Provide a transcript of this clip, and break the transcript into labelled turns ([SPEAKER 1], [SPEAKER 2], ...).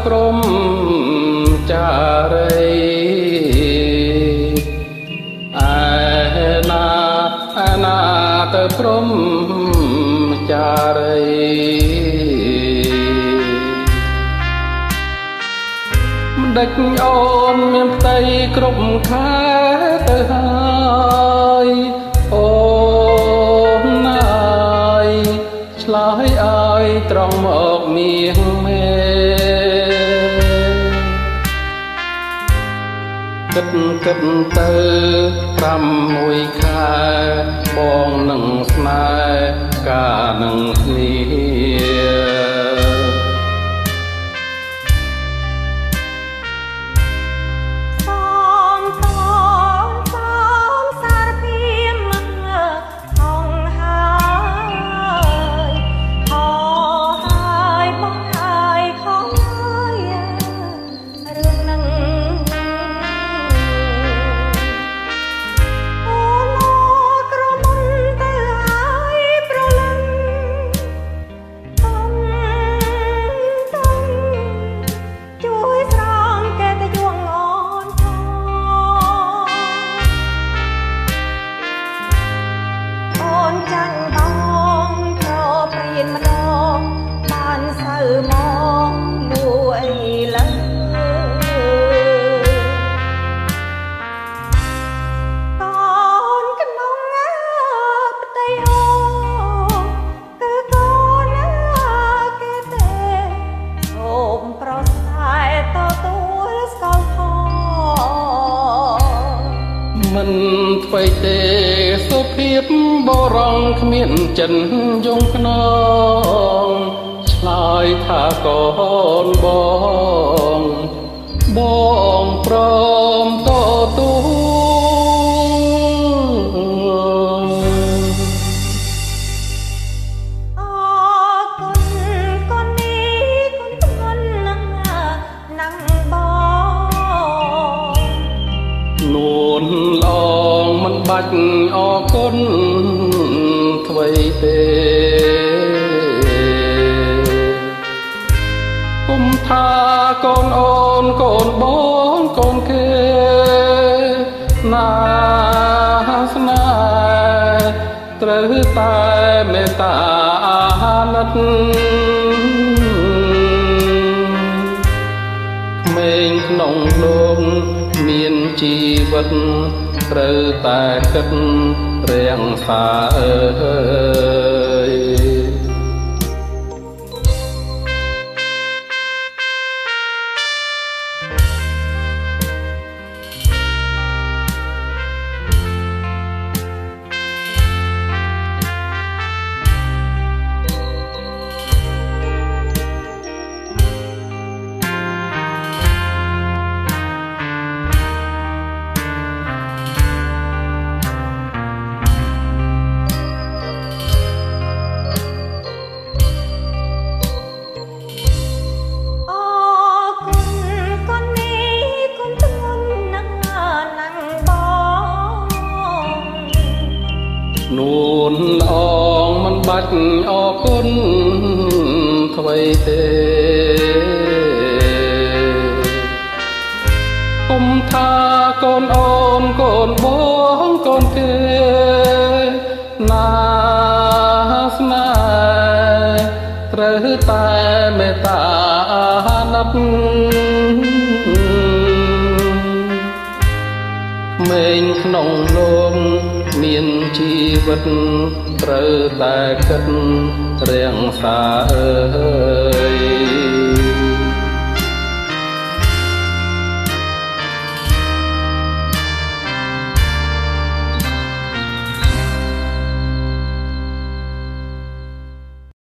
[SPEAKER 1] ព្រំចារីឯណាទៅព្រំចារីមិនដេចអូនមានផ្ទៃគ្រប់ខែទៅហើយអូនណាយឆ្លើយឲ្យត្រង់មកមៀងមេគិតទៅ6 ខែបងនឹងស្នេហ៍ការនឹងគ្នាមិនថ្មីទេសុភាពបរងគ្មានចិនយងខ្នងឆ្លើយថាកូនបងព្រមតទូនួនឡងមិនបាច់អរគុណអ្វីទេគុំថាកូនអូនកូនបងកូនគេណាស្នេហ៍ត្រូវតែមេត្តាអាណិតក្មេងក្នុងលោកមានជីវិតត្រូវតែគិតរាំងសាអើយនួនអងមិនបាច់អរគុណអ្វីទេគុំថាកូនអូនកូនបងកូនគេណាស្នេហ៍ត្រូវតែមេត្តាអាណិតក្មេងក្នុងលោកមានជីវិតត្រូវតែគិតរាំងសាអើយ